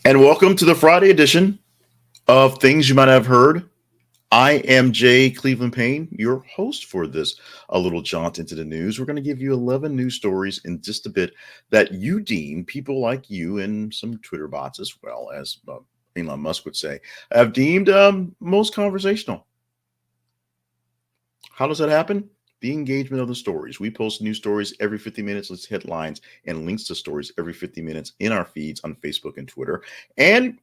And welcome to the Friday edition of Things You Might Have Heard. I am Jay Cleveland Payne, your host for this A Little Jaunt into the News. We're going to give you 11 news stories in just a bit that you deem people like you and some Twitter bots, as well as Elon Musk would say, have deemed most conversational. How does that happen? The engagement of the stories. We post new stories every 50 minutes, with headlines and links to stories every 50 minutes in our feeds on Facebook and Twitter. And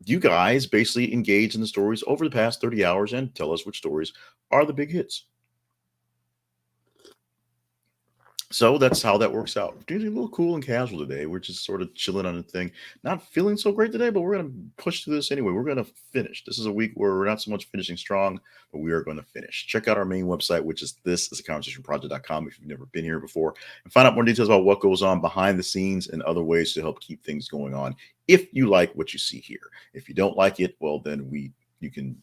you guys basically engage in the stories over the past 30 hours and tell us which stories are the big hits. So that's how that works out. Doing a little cool and casual today. We're just sort of chilling on the thing. Not feeling so great today, but we're going to push through this anyway. We're going to finish. This is a week where we're not so much finishing strong, but we are going to finish. Check out our main website, which is thisisaconversationproject.com if you've never been here before, and find out more details about what goes on behind the scenes and other ways to help keep things going on if you like what you see here. If you don't like it, well, then you can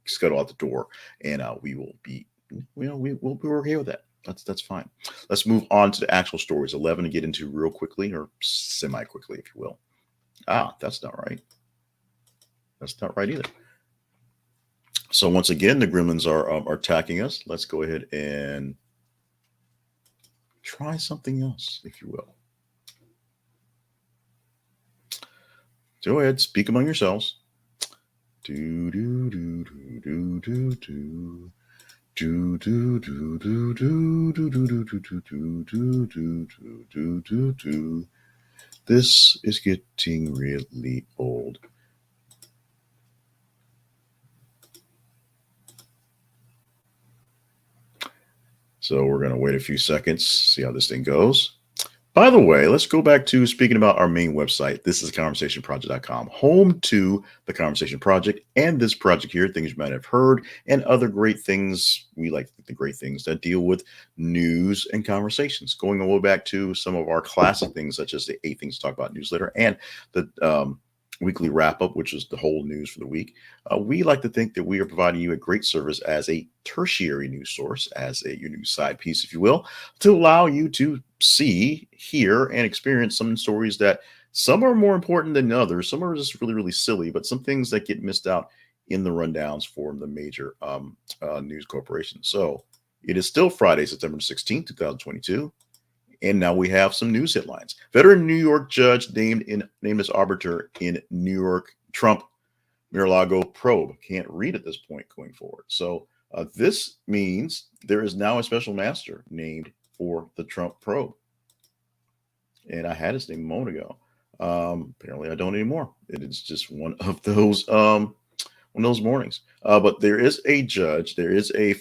scuttle out the door, and we will be, we'll be okay with that. That's fine. Let's move on to the actual stories. 11 to get into real quickly, or semi-quickly, if you will. That's not right. That's not right either. So once again, the gremlins are attacking us. Let's go ahead and try something else, if you will. Go ahead, speak among yourselves. Do do do do do do do. Do do do do do do do do do do do do do do do. This is getting really old. So we're going to wait a few seconds, see how this thing goes. By the way, let's go back to speaking about our main website. This is conversationproject.com, home to the Conversation Project and this project here, things you might have heard, and other great things. We like the great things that deal with news and conversations, going all the way back to some of our classic things, such as the 8 Things to Talk About newsletter and the weekly wrap up, which is the whole news for the week. We like to think that we are providing you a great service as a tertiary news source, as your news side piece, if you will, to allow you to see, hear, and experience some stories that some are more important than others. Some are just really, really silly, but some things that get missed out in the rundowns for the major news corporations. So it is still Friday, September 16th, 2022. And now we have some news headlines. Veteran New York judge named as arbiter in New York Trump Mar-a-Lago probe. Can't read at this point going forward. So this means there is now a special master named for the Trump probe. And I had his name a moment ago. Apparently I don't anymore. It is just one of those mornings. But there is a judge. There is a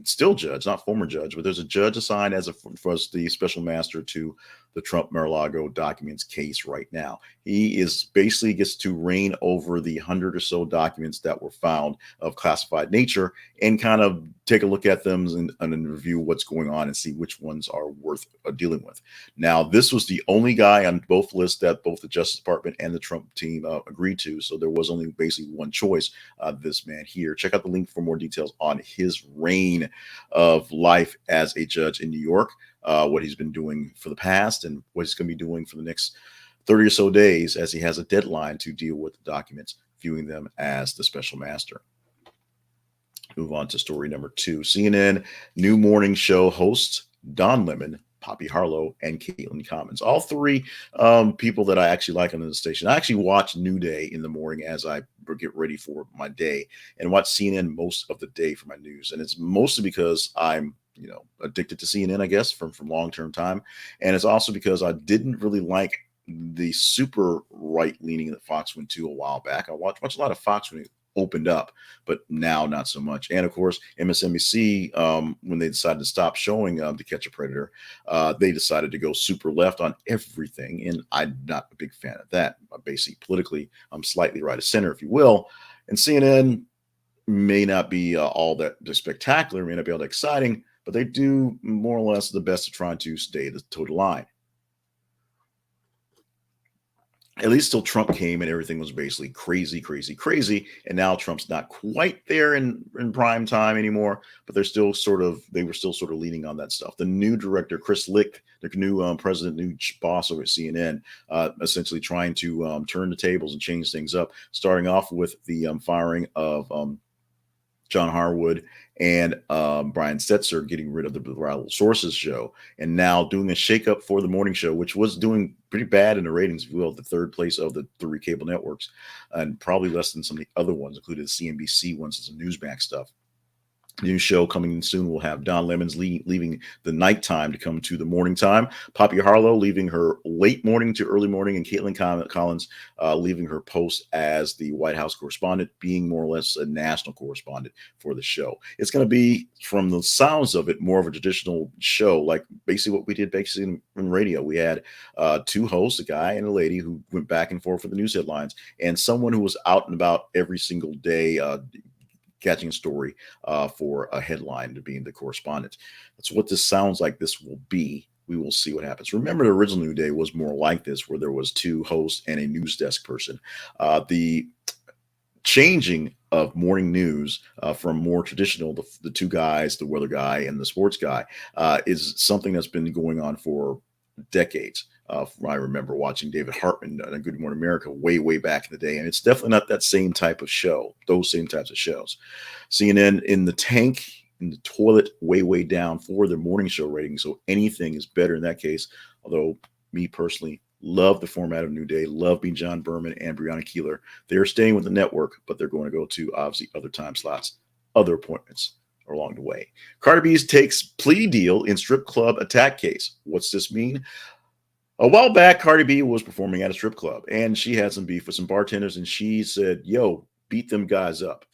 still judge, not former judge, but there's a judge assigned as the special master to the Trump Mar-a-Lago documents case right now. He is basically gets to reign over the 100 or so documents that were found of classified nature and kind of take a look at them and review what's going on and see which ones are worth dealing with. Now, this was the only guy on both lists that both the Justice Department and the Trump team agreed to. So there was only basically one choice, this man here. Check out the link for more details on his reign of life as a judge in New York, what he's been doing for the past and what he's going to be doing for the next 30 or so days, as he has a deadline to deal with the documents, viewing them as the special master. Move on to story number 2. CNN new morning show hosts Don Lemon, Poppy Harlow, and Kaitlan Commons. All 3 people that I actually like on the station. I actually watch New Day in the morning as I get ready for my day, and watch CNN most of the day for my news. And it's mostly because I'm addicted to CNN, I guess, from long-term time. And it's also because I didn't really like the super right-leaning that Fox went to a while back. I watched a lot of Fox when it opened up, but now not so much. And of course, MSNBC, when they decided to stop showing To Catch a Predator, they decided to go super left on everything. And I'm not a big fan of that. Basically, politically, I'm slightly right of center, if you will. And CNN may not be all that spectacular, may not be all that exciting, but they do more or less the best of trying to stay the total line. At least till Trump came and everything was basically crazy, crazy, crazy. And now Trump's not quite there in prime time anymore, but they were still sort of leaning on that stuff. The new director, Chris Licht, new president, new boss over at CNN, essentially trying to turn the tables and change things up, starting off with the firing of John Harwood and Brian Setzer, getting rid of the Reliable Sources show, and now doing a shakeup for the morning show, which was doing pretty bad in the ratings, if you will, the third place of the 3 cable networks, and probably less than some of the other ones, including the CNBC ones and some Newsmax stuff. New show coming in soon. We'll have Don Lemons leaving the nighttime to come to the morning time. Poppy Harlow leaving her late morning to early morning, and Kaitlan Collins leaving her post as the White House correspondent, being more or less a national correspondent for the show. It's going to be, from the sounds of it, more of a traditional show, like basically what we did basically in radio. We had 2 hosts, a guy and a lady, who went back and forth for the news headlines, and someone who was out and about every single day, catching a story for a headline, to being the correspondent. That's what this sounds like this will be. We will see what happens. Remember, the original New Day was more like this, where there was 2 hosts and a news desk person. The changing of morning news from more traditional, the 2 guys, the weather guy and the sports guy, is something that's been going on for decades. I remember watching David Hartman on Good Morning America way back in the day, and it's definitely not that same type of show, those same types of shows. CNN in the tank, in the toilet, way down for their morning show ratings, so anything is better in that case. Although, me personally, love the format of New Day, love being John Berman and Breonna Keeler. They're staying with the network, but they're going to go to, obviously, other time slots, other appointments along the way. Cardi B takes plea deal in strip club attack case. What's this mean? A while back, Cardi B was performing at a strip club, and she had some beef with some bartenders, and she said, yo, beat them guys up.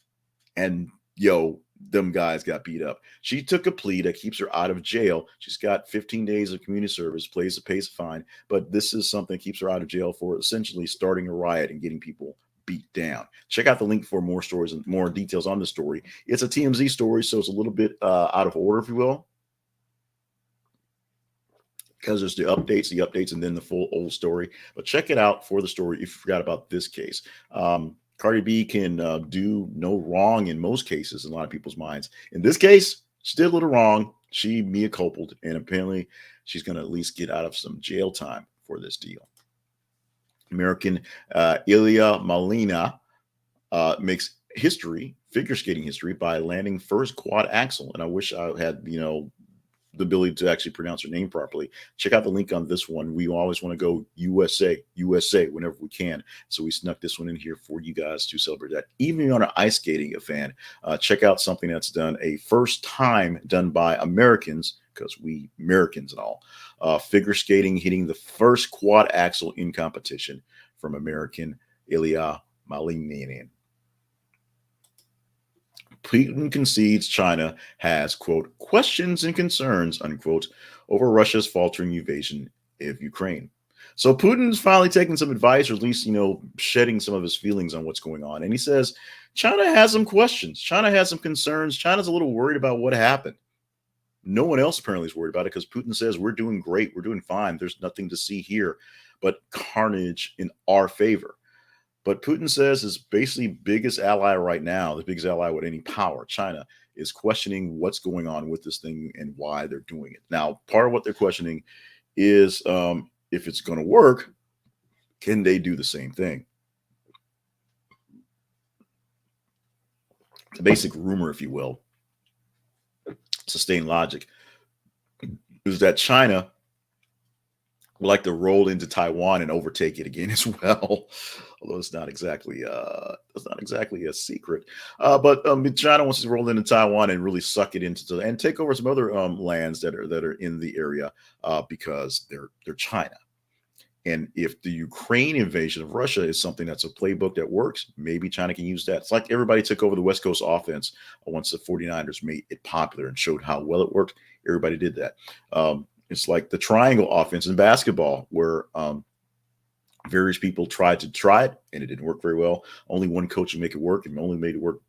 And yo, them guys got beat up. She took a plea that keeps her out of jail. She's got 15 days of community service, pays a fine, but this is something that keeps her out of jail for essentially starting a riot and getting people beat down. Check out the link for more stories and more details on the story. It's a TMZ story, so it's a little bit out of order, if you will, because there's the updates, and then the full old story. But check it out for the story if you forgot about this case. Cardi B can do no wrong in most cases, in a lot of people's minds. In this case, she did a little wrong. She mea culpa'd, and apparently she's going to at least get out of some jail time for this deal. American Ilia Malinin makes history, figure skating history, by landing first quad axel. And I wish I had, the ability to actually pronounce her name properly. Check out the link on this one. We always want to go USA whenever we can. So we snuck this one in here for you guys to celebrate that. Even if you're on an ice skating fan, check out something that's done a first time done by Americans, because we Americans and all. Figure skating hitting the first quad axel in competition from American Ilia Malinin. Putin concedes China has, quote, questions and concerns, unquote, over Russia's faltering invasion of Ukraine. So Putin's finally taking some advice, or at least, shedding some of his feelings on what's going on. And he says, China has some questions. China has some concerns. China's a little worried about what happened. No one else apparently is worried about it, because Putin says, we're doing great. We're doing fine. There's nothing to see here but carnage in our favor. But Putin says his basically biggest ally right now, the biggest ally with any power, China, is questioning what's going on with this thing and why they're doing it. Now, part of what they're questioning is if it's going to work, can they do the same thing? The basic rumor, if you will, sustained logic, is that China would like to roll into Taiwan and overtake it again as well. Although it's not exactly a secret. But China wants to roll into Taiwan and really suck it into and take over some other lands that are in the area because they're China. And if the Ukraine invasion of Russia is something that's a playbook that works, maybe China can use that. It's like everybody took over the West Coast offense once the 49ers made it popular and showed how well it worked. Everybody did that. It's like the triangle offense in basketball, where various people tried to try it and it didn't work very well. Only one coach would make it work, and only made it work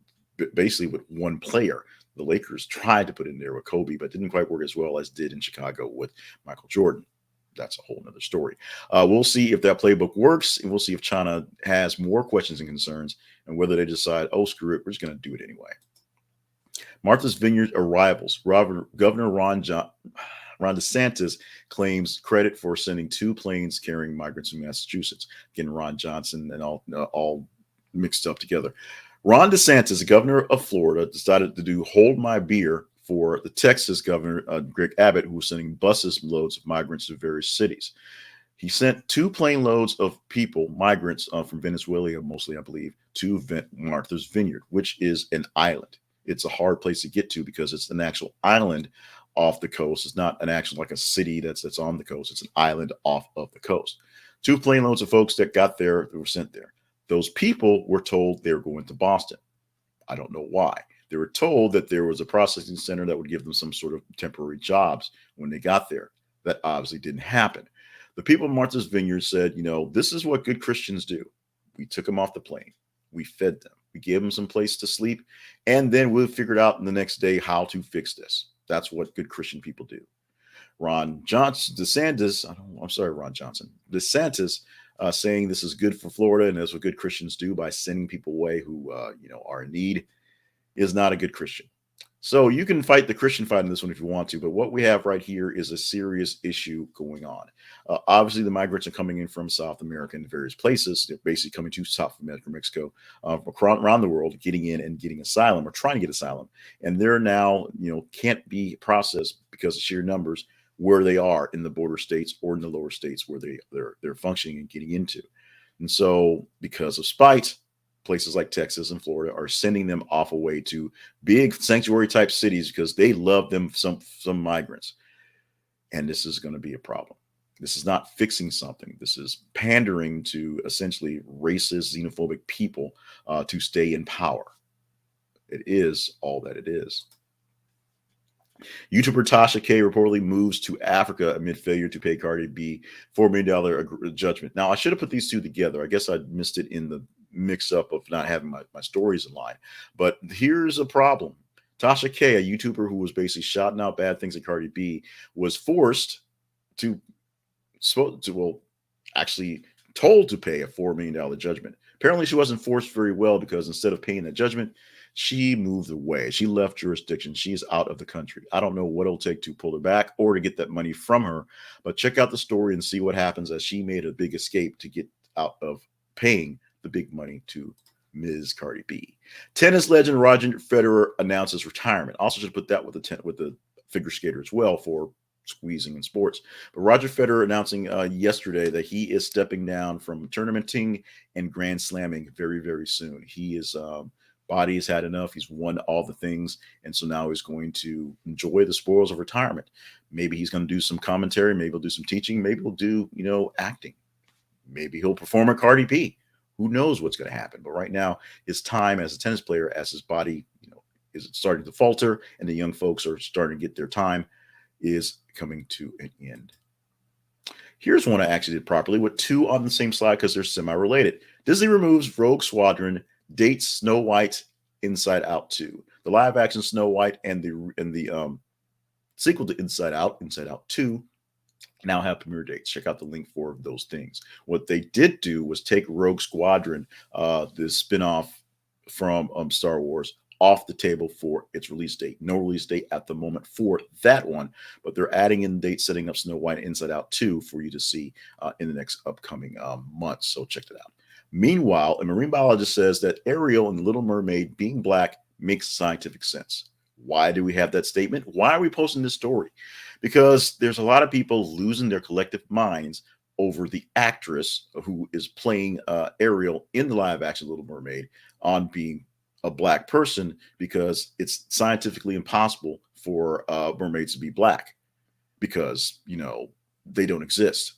basically with one player. The Lakers tried to put it in there with Kobe, but didn't quite work as well as did in Chicago with Michael Jordan. That's a whole nother story. We'll see if that playbook works, and we'll see if China has more questions and concerns, and whether they decide, oh, screw it, we're just going to do it anyway. Martha's Vineyard arrivals. Governor Ron Ron DeSantis claims credit for sending 2 planes carrying migrants to Massachusetts. Again, Ron Johnson and all mixed up together. Ron DeSantis, the governor of Florida, decided to do hold my beer for the Texas governor, Greg Abbott, who was sending buses loads of migrants to various cities. He sent 2 plane loads of people, migrants from Venezuela, mostly, I believe, to Martha's Vineyard, which is an island. It's a hard place to get to because it's an actual island off the coast. It's not an actual like a city that's on the coast. It's an island off of the coast. 2 plane loads of folks that got there, that were sent there. Those people were told they were going to Boston. I don't know why. They were told that there was a processing center that would give them some sort of temporary jobs when they got there. That obviously didn't happen. The people of Martha's Vineyard said, this is what good Christians do. We took them off the plane. We fed them. We gave them some place to sleep. And then we'll figure out in the next day how to fix this. That's what good Christian people do. DeSantis saying this is good for Florida and that's what good Christians do by sending people away who, are in need, is not a good Christian. So you can fight the Christian fight in this one if you want to, but what we have right here is a serious issue going on. Obviously, the migrants are coming in from South America in various places. They're basically coming to South America, Mexico, around the world, getting in and getting asylum or trying to get asylum. And they're now, can't be processed because of sheer numbers where they are in the border states or in the lower states where they're functioning and getting into. And so because of spite, places like Texas and Florida are sending them off away to big sanctuary type cities because they love them some migrants. And this is going to be a problem. This is not fixing something. This is pandering to essentially racist, xenophobic people to stay in power. It is all that it is. YouTuber Tasha K reportedly moves to Africa amid failure to pay Cardi B $4 million judgment. Now, I should have put these two together. I guess I missed it in the mix up of not having my stories in line. But here's a problem. Tasha K, a YouTuber who was basically shouting out bad things at Cardi B, was forced actually told to pay a $4 million judgment. Apparently she wasn't forced very well because instead of paying the judgment, she moved away. She left jurisdiction. She's out of the country. I don't know what it'll take to pull her back or to get that money from her, but check out the story and see what happens as she made a big escape to get out of paying the big money to Ms. Cardi B. Tennis legend Roger Federer announces retirement. Also should put that with the figure skater as well for squeezing in sports. But Roger Federer announcing yesterday that he is stepping down from tournamenting and grand slamming very, very soon. He is body has had enough. He's won all the things. And so now he's going to enjoy the spoils of retirement. Maybe he's going to do some commentary. Maybe he'll do some teaching. Maybe he'll do, acting. Maybe he'll perform at Cardi B. Who knows what's going to happen? But right now, his time as a tennis player, as his body, is starting to falter and the young folks are starting to get their time, is coming to an end. Here's one I actually did properly with 2 on the same slide because they're semi-related. Disney removes Rogue Squadron, dates Snow White Inside Out 2. The live action Snow White and the sequel to Inside Out 2, now have premiere dates. Check out the link for those things. What they did do was take Rogue Squadron, the spinoff from Star Wars, off the table for its release date. No release date at the moment for that one, but they're adding in dates, setting up Snow White Inside Out 2 for you to see in the next upcoming months. So check that out. Meanwhile, a marine biologist says that Ariel in Little Mermaid being black makes scientific sense. Why do we have that statement? Why are we posting this story? Because there's a lot of people losing their collective minds over the actress who is playing Ariel in the live action Little Mermaid on being a black person, because it's scientifically impossible for mermaids to be black because, they don't exist.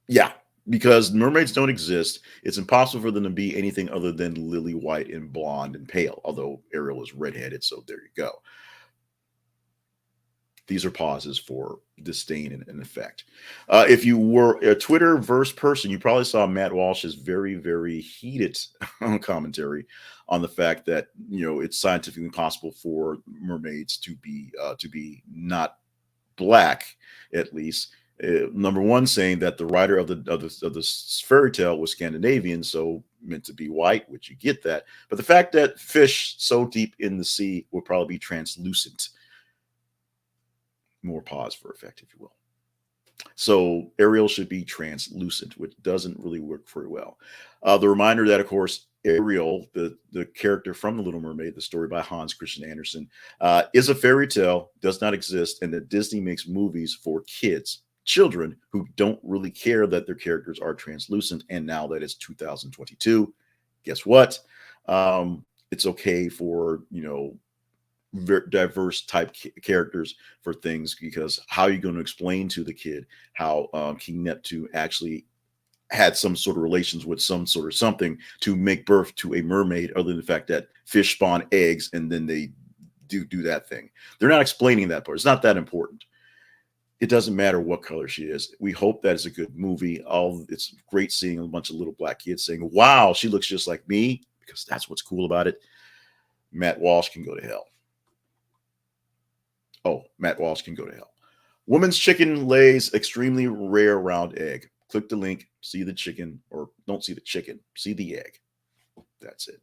Yeah, because mermaids don't exist. It's impossible for them to be anything other than lily white and blonde and pale, although Ariel is redheaded, so there you go. These are pauses for disdain and effect. If you were a Twitterverse person, you probably saw Matt Walsh's very, very heated commentary on the fact that it's scientifically impossible for mermaids to be not black, at least. Number one, saying that the writer of the fairy tale was Scandinavian, so meant to be white, which you get that. But the fact that fish so deep in the sea would probably be translucent. more pause for effect, if you will. So Ariel should be translucent, which doesn't really work very well. The reminder that, of course, Ariel, the character from The Little Mermaid, the story by Hans Christian Andersen, is a fairy tale, does not exist, and that Disney makes movies for kids, children who don't really care that their characters are translucent. And now that it's 2022, guess what? It's okay for, diverse type characters for things, because how are you going to explain to the kid how King Neptune actually had some sort of relations with some sort of something to make birth to a mermaid, other than the fact that fish spawn eggs and then they do that thing? They're not explaining that part. It's not that important. It doesn't matter what color she is. We hope that it's a good movie. It's great seeing a bunch of little black kids saying, wow, she looks just like me, because that's what's cool about it. Matt Walsh can go to hell. Oh, Matt Walsh can go to hell. Woman's chicken lays extremely rare round egg. Click the link, see the chicken, or don't see the chicken, see the egg. That's it.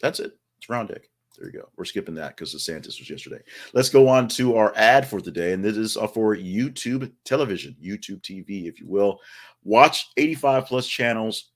That's it. It's round egg. There you go. We're skipping that because DeSantis was yesterday. Let's go on to our ad for the day. And this is for YouTube television, YouTube TV, if you will. Watch 85 plus channels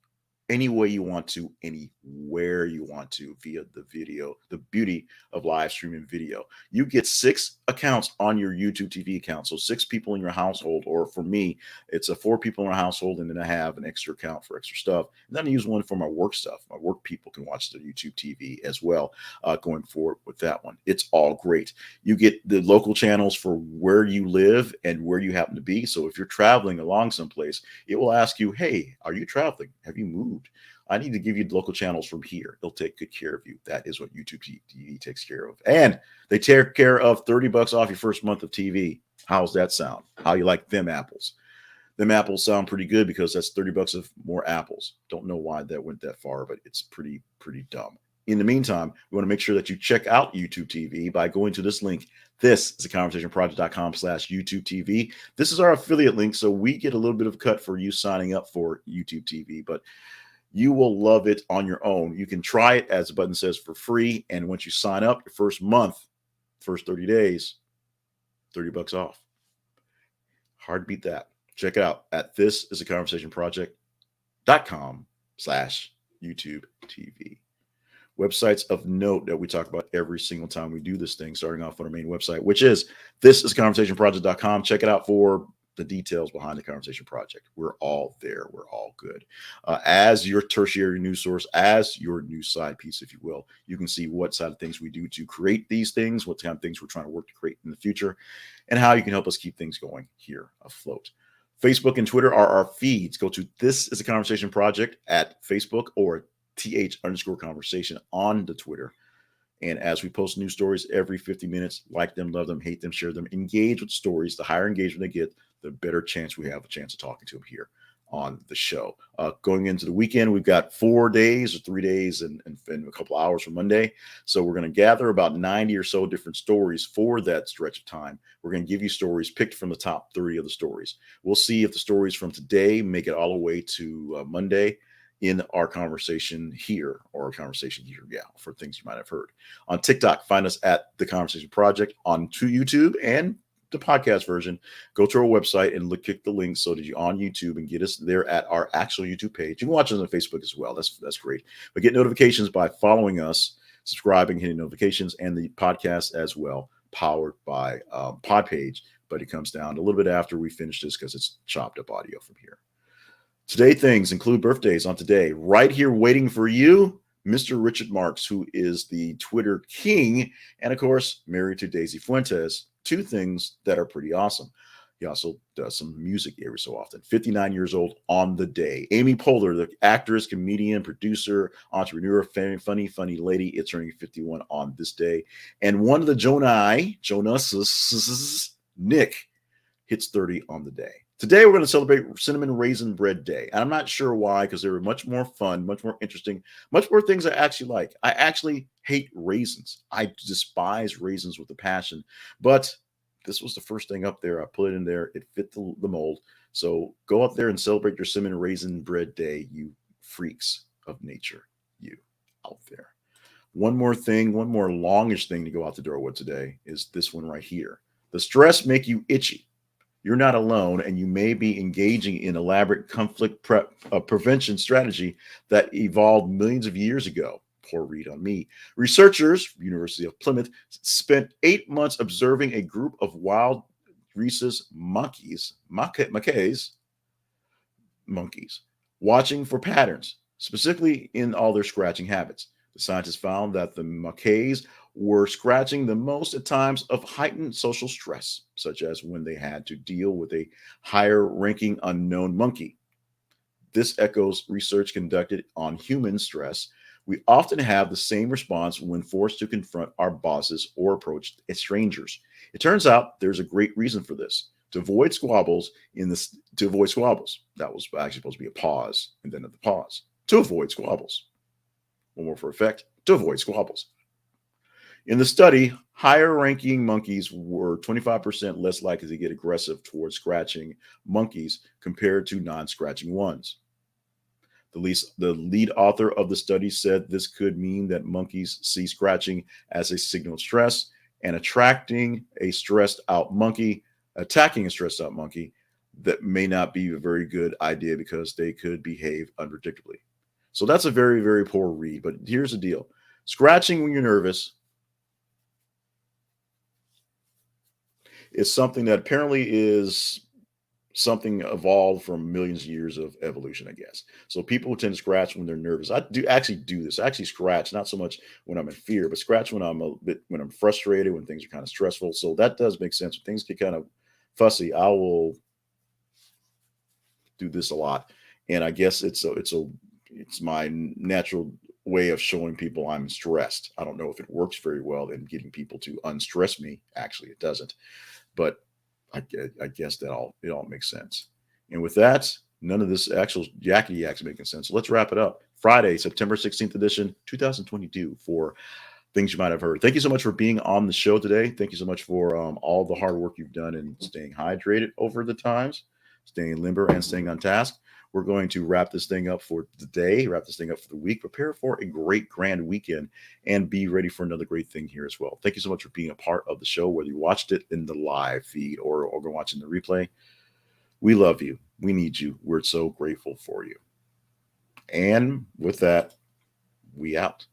any way you want to, anywhere you want to, via the video. The beauty of live streaming video. You get 6 accounts on your YouTube TV account. So 6 people in your household, or for me, it's 4 people in our household, and then I have an extra account for extra stuff. And then I use one for my work stuff. My work people can watch the YouTube TV as well, going forward with that one. It's all great. You get the local channels for where you live and where you happen to be. So if you're traveling along someplace, it will ask you, hey, are you traveling? Have you moved? I need to give you local channels from here. They'll take good care of you. That is what YouTube TV takes care of. And they take care of $30 off your first month of TV. How's that sound? How you like them apples? Them apples sound pretty good, because that's $30 of more apples. Don't know why that went that far, but it's pretty dumb. In the meantime, we want to make sure that you check out YouTube TV by going to this link. This is theconversationproject.com/YouTube TV. This is our affiliate link, so we get a little bit of cut for you signing up for YouTube TV, but you will love it on your own. You can try it, as the button says, for free. And once you sign up, your first month, first 30 days, $30 off. Hard to beat that. Check it out at thisistheconversationproject.com/YouTube TV. Websites of note that we talk about every single time we do this thing, starting off on our main website, which is thisisconversationproject.com. Check it out for the details behind the Conversation Project. We're all there. We're all good. As your tertiary news source, as your news side piece, if you will, you can see what side of things we do to create these things, what kind of things we're trying to work to create in the future, and how you can help us keep things going here afloat. Facebook and Twitter are our feeds. Go to This Is a Conversation Project at Facebook, or th_conversation on the Twitter. And as we post new stories every 50 minutes, like them, love them, hate them, share them, engage with stories. The higher engagement they get, the better chance we have a chance of talking to them here on the show. Going into the weekend, we've got 4 days or 3 days and a couple hours from Monday. So we're going to gather about 90 or so different stories for that stretch of time. We're going to give you stories picked from the top 30 of the stories. We'll see if the stories from today make it all the way to Monday in our conversation here, or a conversation here, for things you might have heard. On TikTok, find us at The Conversation Project. On to YouTube and the podcast version, go to our website and click the link so that you're on YouTube and get us there at our actual YouTube page. You can watch us on Facebook as well. That's great. But get notifications by following us, subscribing, hitting notifications, and the podcast as well, powered by Podpage. But it comes down a little bit after we finish this, because it's chopped up audio from here. Today things include birthdays on today. Right here waiting for you, Mr. Richard Marx, who is the Twitter king, and of course, married to Daisy Fuentes. 2 things that are pretty awesome. He also does some music every so often. 59 years old on the day. Amy Poehler, the actress, comedian, producer, entrepreneur, funny lady, is turning 51 on this day. And one of the Jonas, Nick, hits 30 on the day. Today, we're going to celebrate Cinnamon Raisin Bread Day. And I'm not sure why, because they were much more fun, much more interesting, much more things I actually like. I actually hate raisins. I despise raisins with a passion. But this was the first thing up there. I put it in there. It fit the mold. So go up there and celebrate your Cinnamon Raisin Bread Day, you freaks of nature, you out there. One more thing, one more longish thing to go out the door with today is this one right here. The stress make you itchy. You're not alone, and you may be engaging in elaborate conflict prevention strategy that evolved millions of years ago. Poor read on me. Researchers, University of Plymouth, spent 8 months observing a group of wild rhesus monkeys, watching for patterns, specifically in all their scratching habits. The scientists found that the macaques were scratching the most at times of heightened social stress, such as when they had to deal with a higher ranking unknown monkey. This echoes research conducted on human stress. We often have the same response when forced to confront our bosses or approach strangers. It turns out there's a great reason for this. To avoid squabbles That was actually supposed to be a pause and then the pause. To avoid squabbles. One more for effect. To avoid squabbles. In the study, higher ranking monkeys were 25% less likely to get aggressive towards scratching monkeys compared to non-scratching ones. The lead author of the study said this could mean that monkeys see scratching as a signal of stress, and attacking a stressed out monkey that may not be a very good idea because they could behave unpredictably. So that's a very, very poor read. But here's the deal. Scratching when you're nervous is something that apparently is something evolved from millions of years of evolution, I guess. So people tend to scratch when they're nervous. I do actually do this. I actually scratch, not so much when I'm in fear, but scratch when when I'm frustrated, when things are kind of stressful. So that does make sense. When things get kind of fussy, I will do this a lot. And I guess it's my natural way of showing people I'm stressed. I don't know if it works very well in getting people to unstress me. Actually, it doesn't. But I guess it all makes sense. And with that, none of this actual yakety yak's making sense. So let's wrap it up. Friday, September 16th edition, 2022 for things you might have heard. Thank you so much for being on the show today. Thank you so much for all the hard work you've done in staying hydrated over the times, staying limber and staying on task. We're going to wrap this thing up for the day, wrap this thing up for the week, prepare for a great grand weekend, and be ready for another great thing here as well. Thank you so much for being a part of the show, whether you watched it in the live feed or been watching the replay. We love you. We need you. We're so grateful for you. And with that, we out.